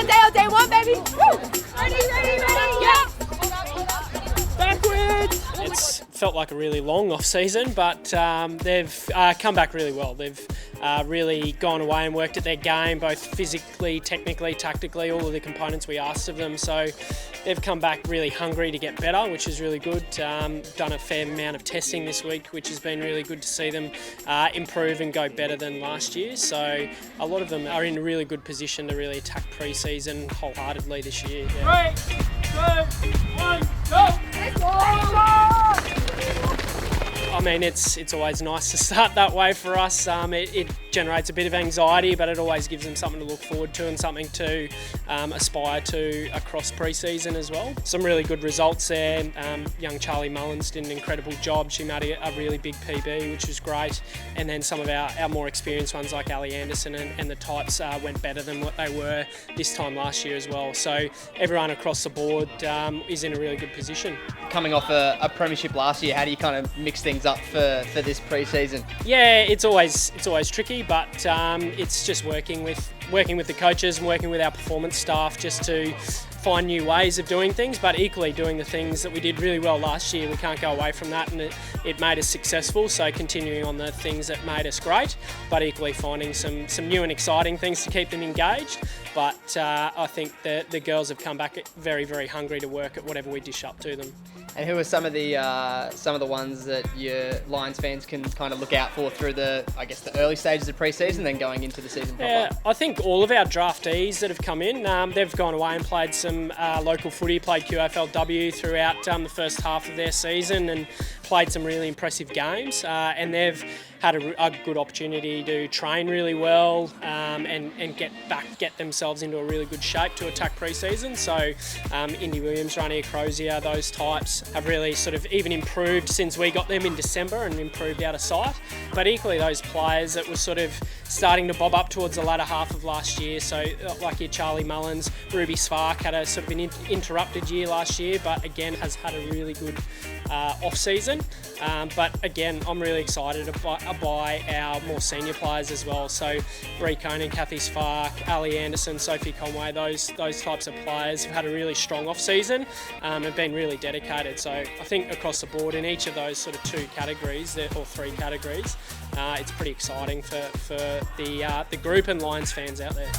one, day on day one, baby. Woo. Ready, yeah. Backwards. It's felt like a really long off-season, but they've come back really well. They've really gone away and worked at their game, both physically, technically, tactically, all of the components we asked of them. So they've come back really hungry to get better, which is really good. Done a fair amount of testing this week, which has been really good to see them improve and go better than last year. So a lot of them are in a really good position to really attack pre-season wholeheartedly this year. Yeah. 3, 2, 1, go! I mean, it's always nice to start that way for us. It generates a bit of anxiety, but it always gives them something to look forward to and something to aspire to across pre-season as well. Some really good results there. Young Charlie Mullins did an incredible job. She made a really big PB, which was great. And then some of our more experienced ones like Ali Anderson and the types went better than what they were this time last year as well. So everyone across the board is in a really good position. Coming off a premiership last year, how do you kind of mix things up for this pre-season? Yeah, it's always tricky, but it's just working with the coaches and working with our performance staff just to find new ways of doing things, but equally doing the things that we did really well last year. We can't go away from that, and it made us successful, so continuing on the things that made us great, but equally finding some new and exciting things to keep them engaged. But I think the girls have come back very, very hungry to work at whatever we dish up to them. And who are some of the ones that your Lions fans can kind of look out for through the early stages of pre-season, then going into the season proper? Yeah, I think all of our draftees that have come in, they've gone away and played some local footy, played QFLW throughout the first half of their season and played some really impressive games, and they've had a good opportunity to train really well and get themselves into a really good shape to attack pre-season. So Indy Williams, Rania Crozier, those types have really sort of even improved since we got them in December and improved out of sight. But equally those players that were sort of starting to bob up towards the latter half of last year, so like your Charlie Mullins, Ruby Svark had a sort of an interrupted year last year, but again has had a really good off-season. But again, I'm really excited by our more senior players as well. So Bree Conan, Kathy Svark, Ali Anderson, Sophie Conway, those types of players have had a really strong off-season and been really dedicated. So I think across the board in each of those sort of two categories, or three categories, it's pretty exciting for the group and Lions fans out there.